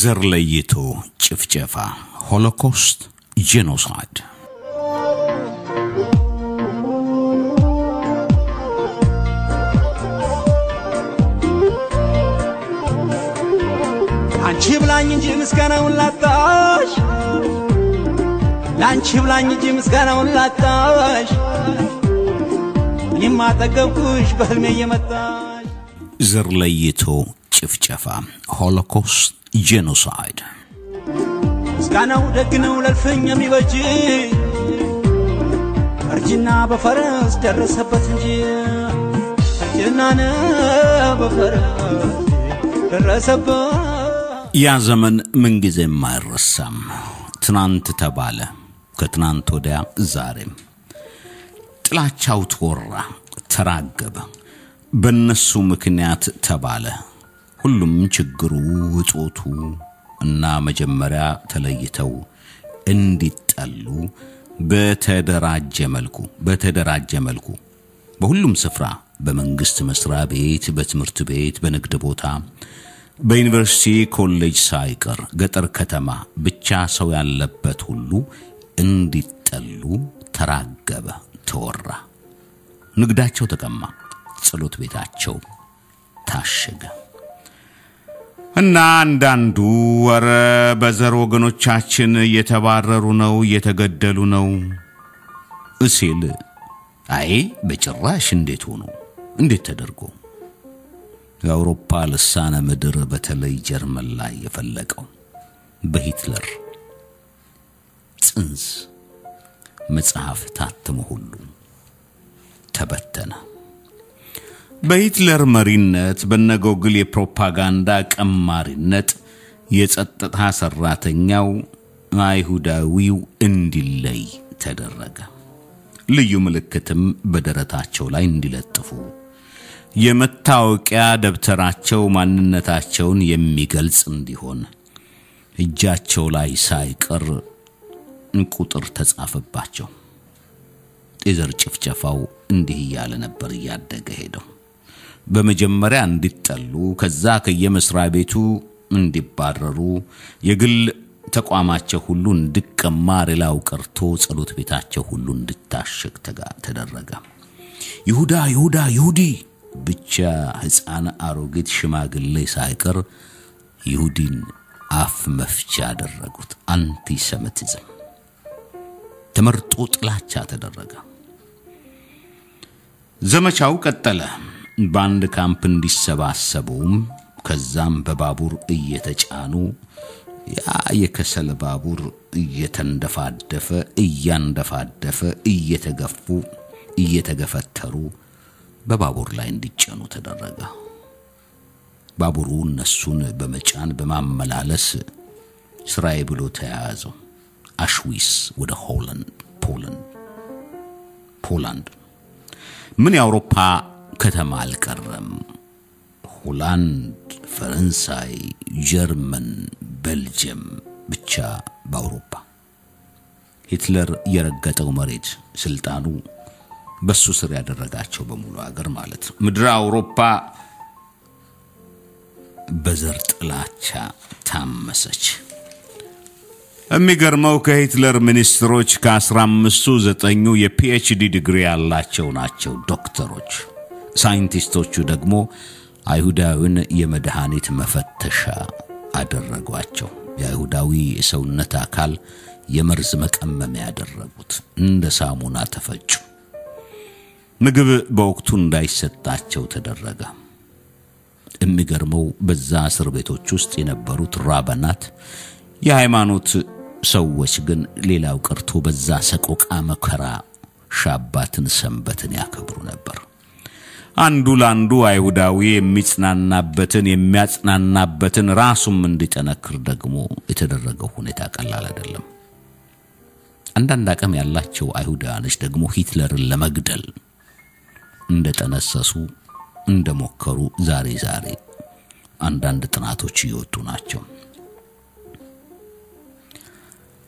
ዘር ለይቶ ጭፍጨፋ ሆሎኮስት ጄኖሳይድ አንቺ ብላኝ እንጂ ምስጋናውን ላጣሽ ላንቺ ብላኝ እንጂ ምስጋናውን ላጣሽ እኔማ ጠገብኩሽ በህልሜ የመጣሽ ዘር ለይቶ ጭፍጨፋ ሆሎኮስት ጄኖሳይድ ምስጋናው ደግነው ለልፈኝ የሚበጅ እርጅና በፈረስ ደረሰበት እንጂ እርጅና በፈረስ ደረሰበት ያ ዘመን ምን ጊዜ ማይረሳም ትናንት ተባለ ከትናንት ወዲያ ዛሬም ጥላቻው ተወራ ተራገበ በእነሱ ምክንያት ተባለ ሁሉም ችግሩ ውጦቱ እና መጀመሪያ ተለይተው እንዲጠሉ በተደራጀ መልኩ በሁሉም ስፍራ በመንግስት መስሪያ ቤት በትምህርት ቤት በንግድ ቦታ በዩኒቨርሲቲ ኮሌጅ ሳይቀር ገጠር ከተማ ብቻ ሰው ያለበት ሁሉ እንዲጠሉ ተራገበ ተወራ ንግዳቸው ተቀማ ጸሎት ቤታቸው ታሸገ እና አንዳንዱ ወረ በዘር ወገኖቻችን እየተባረሩ ነው እየተገደሉ ነው እሲል አይ በጭራሽ እንዴት ሆኖ እንዴት ተደርጎ የአውሮፓ ልሳነ ምድር በተለይ ጀርመን ላይ የፈለቀው በሂትለር ጽንስ መጽሐፍ ታተመ ሁሉ ተበተነ በሂትለር መሪነት በነጎግል የፕሮፓጋንዳ ቀማሪነት የጸጥታ ሰራተኛው አይሁዳዊው እንዲለይ ተደረገ ልዩ ምልክትም በደረታቸው ላይ እንዲለጥፉ የመታወቂያ ደብተራቸው ማንነታቸውን የሚገልጽ እንዲሆን እጃቸው ላይ ሳይቀር ቁጥር ተጻፈባቸው የዘር ጭፍጨፋው እንዲህ ያለ ነበር ያደገ ሄደው በመጀመሪያ እንዲጠሉ ከዛ ከየመስሪያ ቤቱ እንዲባረሩ የግል ተቋማቸው ሁሉ እንድቀማር ላው ቀርቶ ጸሎት ቤታቸው ሁሉ እንድታሸግ ተደረገ ይሁዲ ብቻ ህፃን አሮጊት ሽማግሌ ሳይቀር ይሁዲን አፍ መፍቻ ያደረጉት አንቲሰሚቲዝም ተመርጦ ጥላቻ ተደረገ ዘመቻው ቀጠለ ባንድ ካምፕ እንዲሰባሰቡም ከዛም በባቡር እየተጫኑ ያ የከሰል ባቡር እየተንደፋደፈ እየተገፉ እየተገፈተሩ በባቡር ላይ እንዲጫኑ ተደረገ ባቡሩ እነሱን በመጫን በማመላለስ ስራይ ብሎ ተያዘው አሽዊስ ወደ ፖላንድ ምን የአውሮፓ ከተማ አልቀረም ሆላንድ ፈረንሳይ ጀርመን ቤልጂየም ብቻ በአውሮፓ ሂትለር የረገጠው መሬት ስልጣኑ በሱ ስር ያደረጋቸው በሙሉ አገር ማለት ምድር አውሮፓ በዘር ጥላቻ ታመሰች የሚገርመው ከሂትለር ሚኒስትሮች ከ15ቱ 9 የፒኤችዲ ዲግሪ ያላቸው ናቸው ዶክተሮች ሳይንቲስቶቹ ደግሞ አይሁዳዊን የመድኃኒት መፈተሻ አደረጓቸው የአይሁዳዊ የሰውነት አካል የመርዝ መቀመሚያ ያደረጉት እንደ ሳሙና ተፈጩ ምግብ በወቅቱ እንዳይሰጣቸው ተደረገ የሚገርመው በዛ እስር ቤቶች ውስጥ የነበሩት ራባናት የሃይማኖት ሰዎች ግን ሌላው ቀርቶ በዛ ሰቆቃ መከራ ሻባትን ሰንበትን ያከብሩ ነበር አንዱ ላንዱ አይሁዳዊ የሚያጽናናበትን ራሱም እንዲጠነክር ደግሞ የተደረገው ሁኔታ ቀላል አይደለም አንዳንድ አቅም ያላቸው አይሁዳኖች ደግሞ ሂትለርን ለመግደል እንደተነሰሱ እንደሞከሩ ዛሬ አንዳንድ ጥናቶች ይወጡ ናቸው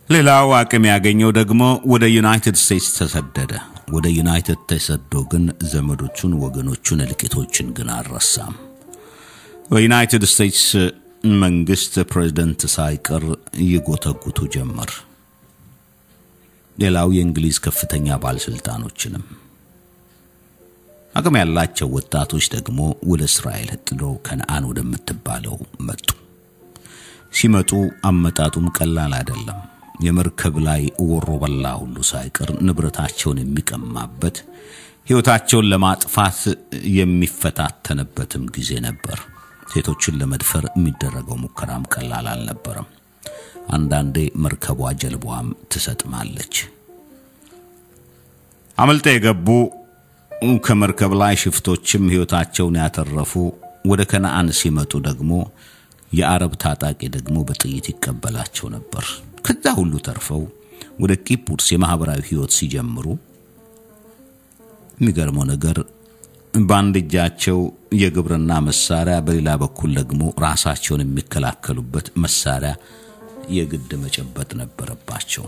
ሌላው አቅም ያገኘው ደግሞ ወደ ዩናይትድ ስቴትስ ተሰደደ ወደ ዩናይትድ ተሰዶ ግን ዘመዶቹን ወገኖቹን ልቂቶችን ግን አረሳም በዩናይትድ ስቴትስ መንግስት ፕሬዝዳንት ሳይቀር ይጎተጉቱ ጀመር። ሌላው የእንግሊዝ ከፍተኛ ባለስልጣኖችንም አቅም ያላቸው ወጣቶች ደግሞ ወደ እስራኤል ጥለው ከነዓን ወደምትባለው መጡ። ሲመጡ አመጣጡም ቀላል አይደለም። የመርከብ ላይ ወሮበላ ሁሉ ሳይቀር ንብረታቸውን የሚቀማበት ሕይወታቸውን ለማጥፋት የሚፈታተንበትም ጊዜ ነበር። ሴቶችን ለመድፈር የሚደረገው ሙከራም ቀላል አልነበረም። አንዳንዴ መርከቧ ጀልባዋም ትሰጥማለች። አመልጠው የገቡ ከመርከብ ላይ ሽፍቶችም ሕይወታቸውን ያተረፉ ወደ ከነዓን ሲመጡ ደግሞ የአረብ ታጣቂ ደግሞ በጥይት ይቀበላቸው ነበር። ከዛ ሁሉ ተርፈው ወደ ኪፑርስ የማህበራዊ ሕይወት ሲጀምሩ የሚገርመው ነገር በአንድ እጃቸው የግብርና መሳሪያ በሌላ በኩል ደግሞ ራሳቸውን የሚከላከሉበት መሳሪያ የግድ መጨበጥ ነበረባቸው።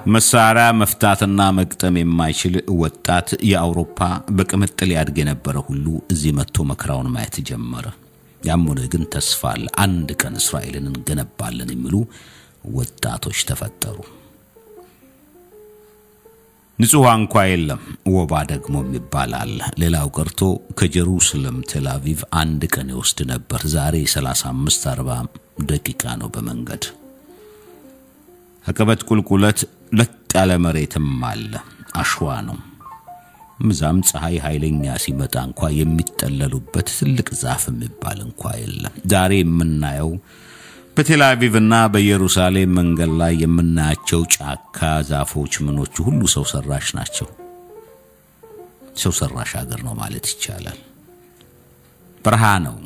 መሳሪያ መፍታትና መቅጠም የማይችል ወጣት የአውሮፓ በቅምጥል ያድግ የነበረ ሁሉ እዚህ መጥቶ መከራውን ማየት ጀመረ። ያም ሆነ ግን ተስፋ አለ። አንድ ቀን እስራኤልን እንገነባለን የሚሉ ወጣቶች ተፈጠሩ። ንጹህ እንኳ የለም፣ ወባ ደግሞ ይባላል። ሌላው ቀርቶ ከጀሩሳሌም ቴልአቪቭ አንድ ቀን ይወስድ ነበር። ዛሬ 35-40 ደቂቃ ነው በመንገድ። አቀበት ቁልቁለት ለጥ ያለ መሬትም አለ፣ አሸዋ ነው። ምዛም ፀሐይ ኃይለኛ ሲመጣ እንኳ የሚጠለሉበት ትልቅ ዛፍ የሚባል እንኳ የለም። ዛሬ የምናየው በቴልአቪቭና በኢየሩሳሌም መንገድ ላይ የምናያቸው ጫካ ዛፎች ምኖቹ ሁሉ ሰው ሰራሽ ናቸው። ሰው ሰራሽ ሀገር ነው ማለት ይቻላል። በረሃ ነው።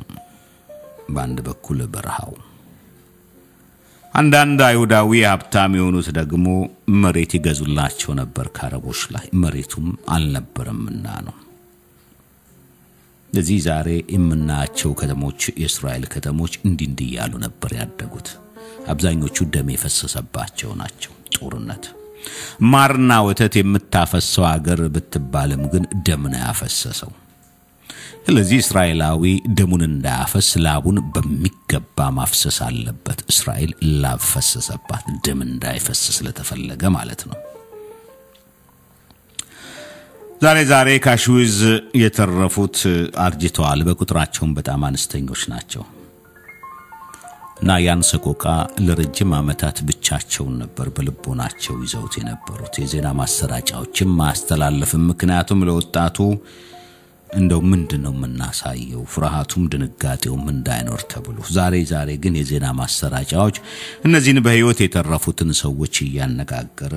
በአንድ በኩል በረሃው አንዳንድ አይሁዳዊ ሀብታም የሆኑት ደግሞ መሬት ይገዙላቸው ነበር ከአረቦች ላይ። መሬቱም አልነበረምና ነው። ለዚህ ዛሬ የምናያቸው ከተሞች የእስራኤል ከተሞች እንዲህ ያሉ ነበር ያደጉት። አብዛኞቹ ደም የፈሰሰባቸው ናቸው። ጦርነት ማርና ወተት የምታፈሰው ሀገር ብትባልም ግን ደም ነው ያፈሰሰው። ስለዚህ እስራኤላዊ ደሙን እንዳያፈስ ላቡን በሚገባ ማፍሰስ አለበት። እስራኤል ላብ ፈሰሰባት፣ ደም እንዳይፈስ ስለተፈለገ ማለት ነው። ዛሬ ካሽዊዝ የተረፉት አርጅተዋል። በቁጥራቸውም በጣም አነስተኞች ናቸው። እና ያን ሰቆቃ ለረጅም ዓመታት ብቻቸውን ነበር በልቦናቸው ይዘውት የነበሩት። የዜና ማሰራጫዎችም ማስተላለፍም ምክንያቱም ለወጣቱ እንደው ምንድነው መናሳየው ፍርሃቱም ድንጋጤውም እንዳይኖር ተብሎ ዛሬ ግን የዜና ማሰራጫዎች እነዚህን በህይወት የተረፉትን ሰዎች ያነጋገረ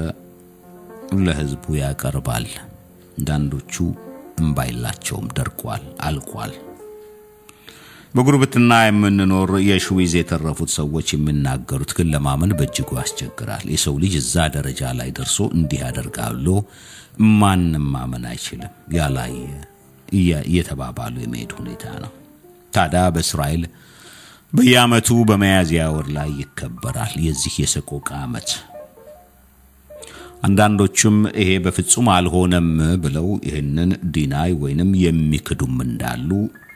ለህዝቡ ያቀርባል። አንዳንዶቹ እንባይላቸውም ደርቋል፣ አልቋል። በጉርብትና የምንኖር የሽዊዝ የተረፉት ሰዎች የሚናገሩት ግን ለማመን በእጅጉ ያስቸግራል። የሰው ልጅ እዛ ደረጃ ላይ ደርሶ እንዲህ ያደርጋሉ ማንንም ማመን አይችልም። ያላይ የተባባሉ የመሄድ ሁኔታ ነው። ታዲያ በእስራኤል በየዓመቱ በሚያዝያ ወር ላይ ይከበራል የዚህ የሰቆቃ ዓመት። አንዳንዶቹም ይሄ በፍጹም አልሆነም ብለው ይሄንን ዲናይ ወይንም የሚክዱም እንዳሉ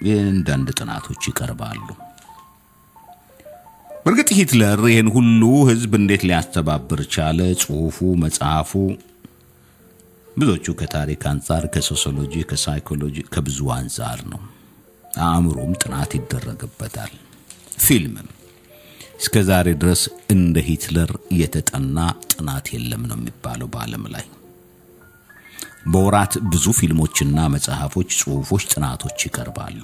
የእንዳንድ ጥናቶች ይቀርባሉ። በርግጥ ሂትለር ይሄን ሁሉ ህዝብ እንዴት ሊያስተባብር ቻለ? ጽሁፉ መጽሐፉ ብዙዎቹ ከታሪክ አንፃር ከሶሲዮሎጂ ከሳይኮሎጂ ከብዙ አንፃር ነው። አእምሮም ጥናት ይደረግበታል። ፊልምም እስከዛሬ ድረስ እንደ ሂትለር የተጠና ጥናት የለም ነው የሚባለው በዓለም ላይ። በወራት ብዙ ፊልሞችና መጽሐፎች፣ ጽሁፎች፣ ጥናቶች ይቀርባሉ።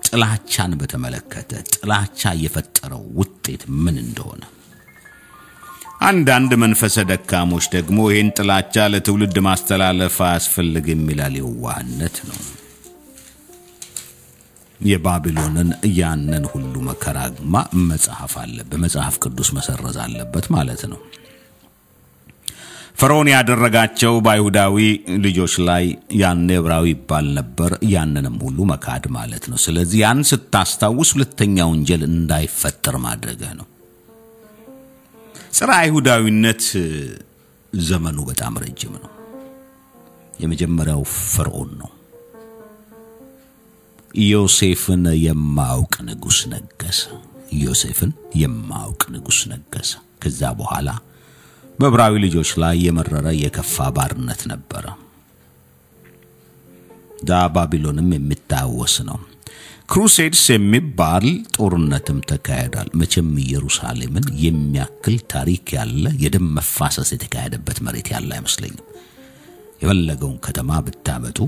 ጥላቻን በተመለከተ ጥላቻ የፈጠረው ውጤት ምን እንደሆነ አንዳንድ መንፈሰ ደካሞች ደግሞ ይሄን ጥላቻ ለትውልድ ማስተላለፍ አስፈልግም ይላል። የዋህነት ነው። የባቢሎንን ያንን ሁሉ መከራግማ መጽሐፍ አለ በመጽሐፍ ቅዱስ መሰረዝ አለበት ማለት ነው። ፈርዖን ያደረጋቸው ባይሁዳዊ ልጆች ላይ ያን ዕብራዊ ይባል ነበር። ያንንም ሁሉ መካድ ማለት ነው። ስለዚህ ያን ስታስታውስ ሁለተኛው ወንጀል እንዳይፈጠር ማድረግ ነው። ጸረ አይሁዳዊነት ዘመኑ በጣም ረጅም ነው። የመጀመሪያው ፈርዖን ነው። ዮሴፍን የማውቅ ንጉስ ነገሰ። ዮሴፍን የማውቅ ንጉስ ነገሰ። ከዛ በኋላ በዕብራዊ ልጆች ላይ የመረረ የከፋ ባርነት ነበር። ባቢሎንም የሚታወስ ነው። ክሩሴድስ የሚባል ጦርነትም ተካሄዷል። መቼም ኢየሩሳሌምን የሚያክል ታሪክ ያለ የደም መፋሰስ የተካሄደበት መሬት ያለ አይመስለኝም። የፈለገውን ከተማ ብታመጡ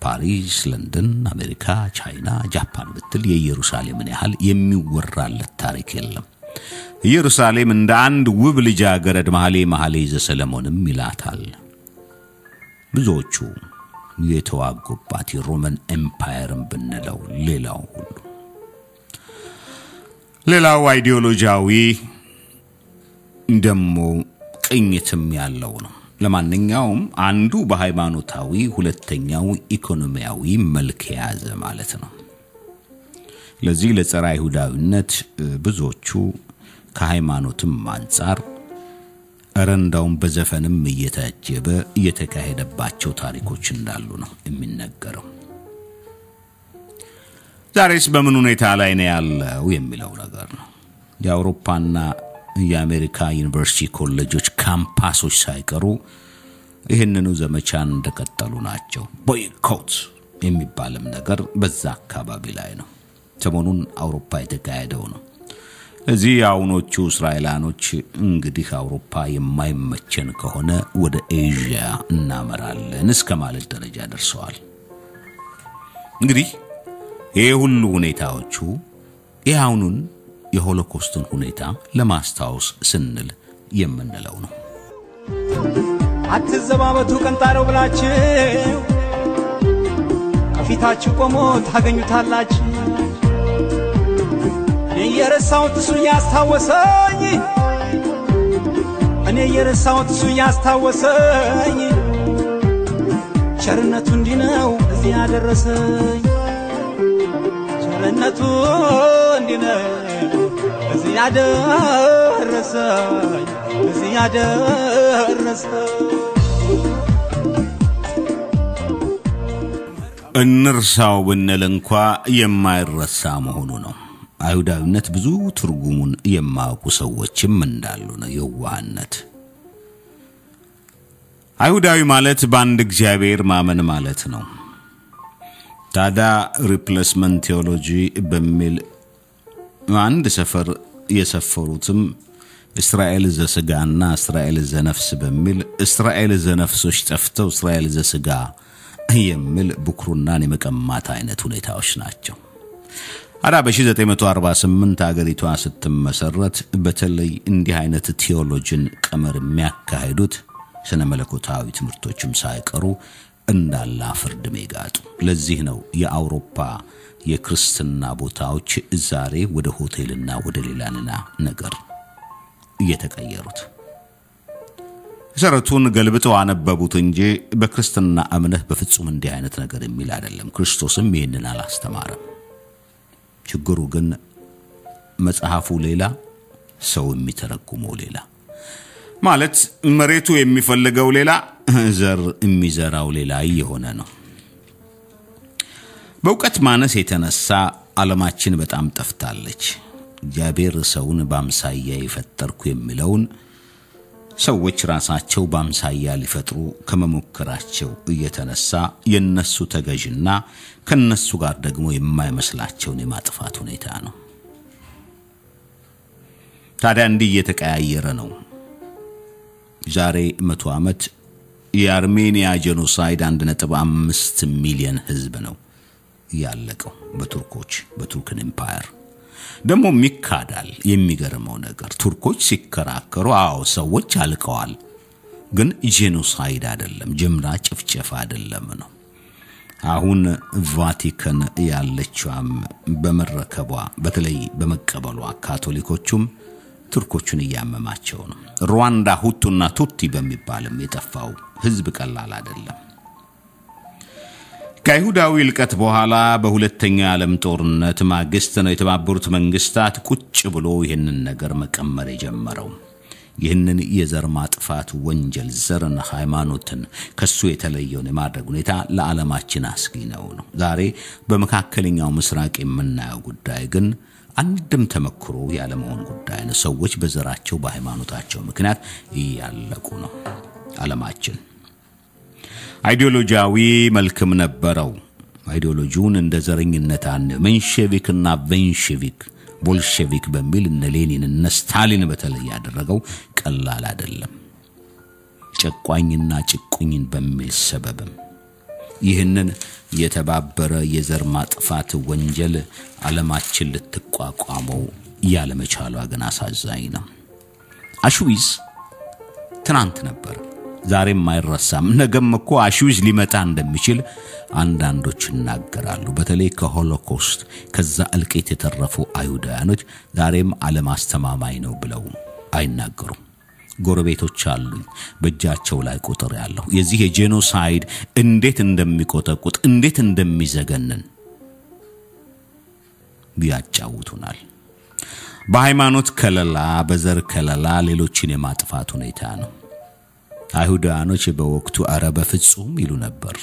ፓሪስ፣ ለንደን፣ አሜሪካ፣ ቻይና፣ ጃፓን ብትል የኢየሩሳሌምን ያህል የሚወራለት ታሪክ የለም። ኢየሩሳሌም እንደ አንድ ውብ ልጃገረድ መሐሌ ዘሰለሞንም ይላታል። ብዙዎቹ የተዋጉባት የሮማን ኤምፓየርን ብንለው ሌላው አይዲዮሎጂያዊ ደሞ ቅኝትም ያለው ነው። ለማንኛውም አንዱ በሃይማኖታዊ ሁለተኛው ኢኮኖሚያዊ መልክ ያዘ ማለት ነው። ለዚህ ለጸረ አይሁዳዊነት ብዙዎቹ ከሃይማኖትም አንፃር አረንዳውን በዘፈንም እየታጀበ እየተካሄደባቸው ታሪኮች እንዳሉ ነው የሚነገረው። ዛሬስ በምን ሁኔታ ላይ ነው ያለው የሚለው ነገር ነው። የአውሮፓና የአሜሪካ ዩኒቨርሲቲ ኮሌጆች ካምፓሶች ሳይቀሩ ይሄንኑ ዘመቻን እንደቀጠሉ ናቸው። ቦይኮት የሚባልም ነገር በዛ አካባቢ ላይ ነው። ሰሞኑን አውሮፓ የተካሄደው ነው። እዚህ አውኖቹ እስራኤላኖች እንግዲህ አውሮፓ የማይመቸን ከሆነ ወደ ኤዥያ እናመራለን እስከማለት ደረጃ ደርሰዋል። እንግዲህ ይሄ ሁሉ ሁኔታዎቹ ያውኑን የሆሎኮስትን ሁኔታ ለማስታወስ ስንል የምንለው ነው። አትዘባበቱ ቀንጣረው ብላችሁ ከፊታችሁ ቆሞ ታገኙታላችሁ። የረሳውት እሱ ያስታወሰኝ ቸርነቱ እንዲነው እዚህ ያደረሰኝ ቸርነቱ እንዲነው እዚህ ያደረሰኝ እንርሳው ብንል እንኳ የማይረሳ መሆኑ ነው። አይሁዳዊነት ብዙ ትርጉሙን የማያውቁ ሰዎችም እንዳሉ ነው። የዋህነት አይሁዳዊ ማለት በአንድ እግዚአብሔር ማመን ማለት ነው። ታዳ ሪፕሌስመንት ቴዎሎጂ በሚል አንድ ሰፈር የሰፈሩትም እስራኤል ዘስጋና እስራኤል ዘነፍስ በሚል እስራኤል ዘነፍሶች ጠፍተው እስራኤል ዘስጋ የሚል ብኩርናን የመቀማት አይነት ሁኔታዎች ናቸው። በ1948 አገሪቷ ስትመሰረት በተለይ እንዲህ አይነት ቴዎሎጂን ቀመር የሚያካሂዱት ስነ መለኮታዊ ትምህርቶችም ሳይቀሩ እንዳላ ፍርድ መጋጡ። ለዚህ ነው የአውሮፓ የክርስትና ቦታዎች ዛሬ ወደ ሆቴልና ወደ ሌላና ነገር እየተቀየሩት። ዘረቱን ገልብጠው አነበቡት እንጂ በክርስትና እምነት በፍጹም እንዲህ አይነት ነገር የሚል አይደለም። ክርስቶስም ይሄንን አላስተማረም። ችግሩ ግን መጽሐፉ ሌላ ሰው የሚተረጉመው ሌላ ማለት መሬቱ የሚፈልገው ሌላ ዘር የሚዘራው ሌላ የሆነ ነው። በእውቀት ማነስ የተነሳ ዓለማችን በጣም ጠፍታለች። እግዚአብሔር ሰውን በአምሳያ ይፈጠርኩ የሚለውን ሰዎች ራሳቸው በአምሳያ ሊፈጥሩ ከመሞከራቸው እየተነሳ የነሱ ተገዥና ከነሱ ጋር ደግሞ የማይመስላቸውን የማጥፋት ሁኔታ ነው። ታዲያ እንዲህ እየተቀያየረ ነው። ዛሬ 100 ዓመት የአርሜኒያ ጄኖሳይድ 1.5 ሚሊዮን ህዝብ ነው ያለቀው በቱርክን ኤምፓየር። ደሞ ሚካዳል የሚገርመው ነገር ቱርኮች ሲከራከሩ ሰዎች አልቀዋል፣ ግን ጄኖሳይድ አይደለም፣ ጅምላ ጭፍጨፋ አይደለም ነው። አሁን ቫቲካን ያለችውም በመረከቧ በተለይ በመቀበሏ ካቶሊኮቹም ቱርኮቹን ያመማቸው ነው። ሩዋንዳ ሁቱና ቱቲ በሚባልም የጠፋው ህዝብ ቀላል አይደለም። ከይሁዳዊ ልቀት በኋላ በሁለተኛው ዓለም ጦርነት ማግስት ነው የተባበሩት መንግስታት ቁጭ ብሎ ይሄንን ነገር መቀመር የጀመረው። ይህንን የዘር ማጥፋት ወንጀል ዘርና ሃይማኖትን ከሱ የተለየውን የማድረግ ሁኔታ ለዓለማችን አስጊ ነው። ዛሬ በመካከለኛው ምስራቅ የምናየው ጉዳይ ግን አንድም ተመክሮ ያለመሆን ጉዳይ ነው። ሰዎች በዘራቸው በሃይማኖታቸው ምክንያት ያለቁ ነው። ዓለማችን አይዲዮሎጂያዊ መልክም ነበረው። አይዲዮሎጂውን እንደ ዘረኝነት መንሸቪክና ቬንሸቪክ ቦልሸቪክ በሚል እነ ሌኒን እነ ስታሊን በተለይ ያደረገው ቀላል አይደለም። ጨቋኝና ጭቁኝን በሚል ሰበብም ይህንን የተባበረ የዘር ማጥፋት ወንጀል ዓለማችን ልትቋቋመው ያለመቻሏ ግን አሳዛኝ ነው። አሽዊዝ ትናንት ነበር፣ ዛሬም አይረሳም። ነገም እኮ አሽዊዝ ሊመጣ እንደሚችል አንዳንዶች ይናገራሉ። በተለይ ከሆሎኮስት ከዛ እልቂት የተረፉ አይሁዳውያኖች ዛሬም ዓለም አስተማማኝ ነው ብለው አይናገሩም። ጎረቤቶች አሉኝ በእጃቸው ላይ ቁጥር ያለው የዚህ የጄኖሳይድ እንዴት እንደሚቆጠቁጥ እንዴት እንደሚዘገነን ቢያጫውቱናል። በሃይማኖት ከለላ በዘር ከለላ ሌሎችን የማጥፋት ሁኔታ ነው። አይሁዳውያኖች በወቅቱ አረበ ፍጹም ይሉ ነበር።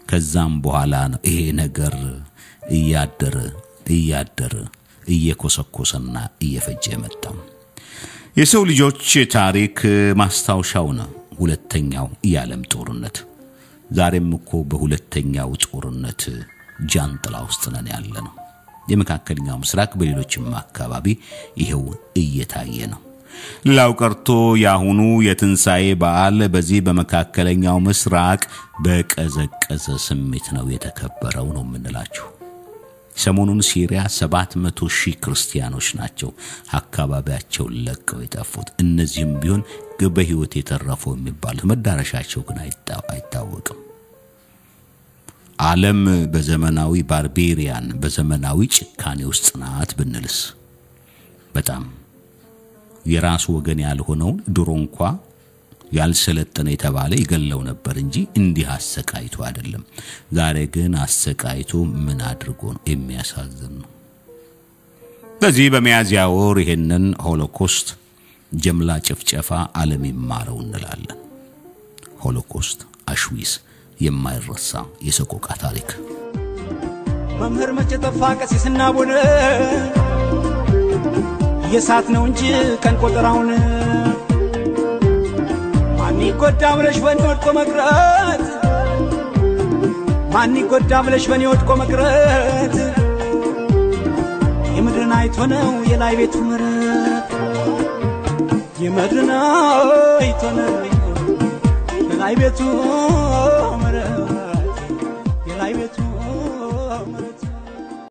ከዛም በኋላ ነው ይሄ ነገር እያደረ እየኮሰኮሰና እየፈጀ መጣው። የሰው ልጆች ታሪክ ማስታወሻው ነው ሁለተኛው የዓለም ጦርነት። ዛሬም እኮ በሁለተኛው ጦርነት ጃንጥላ ውስጥ ነን ያለነው። የመካከለኛው ምስራቅ በሌሎችም አካባቢ ይሄው እየታየ ነው። ላውቀርቶ ያሁኑ የትንሳኤ በዓል በዚህ በመካከለኛው ምስራቅ በቀዘቀዘ ስሜት ነው የተከበረው ነው የምንላችሁ። ሰሞኑን ሲሪያ 700,000 ክርስቲያኖች ናቸው አካባቢያቸው ለቀው የጠፉት። እነዚህም ቢሆን በህይወት የተረፈው የሚባል መዳረሻቸው ግን አይታወቅም። ዓለም በዘመናዊ ባርቤሪያን በዘመናዊ ጭካኔ ውስጥ ናት ብንልስ በጣም የራሱ ወገን ያልሆነው ድሮ እንኳን ያልሰለጠነ የተባለ ይገለው ነበር እንጂ እንዲህ አሰቃይቶ አይደለም። ዛሬ ግን አሰቃይቶ ምን አድርጎ ነው የሚያሳዝን ነው። በዚህ በሚያዝያ ወር ይሄንን ሆሎኮስት ጀምላ ጭፍጨፋ ዓለም ይማረው እንላለን። ሆሎኮስት አሽዊዝ የማይረሳ የሰቆቃ ታሪክ። መምህር መቼ ጠፋ ቀሲስና ቡነ የሳት ነው እንጂ ቀን ቆጠራውን ማን ይጎዳ ብለሽ በኔ ወድቆ መቅረት ማን ይጎዳ ብለሽ በኔ ወድቆ መቅረት የምድርን አይቶ ነው የላይ ቤቱ ምረት የምድርን አይቶ ነው የላይ ቤቱ ምረት የላይ ቤቱ ምረት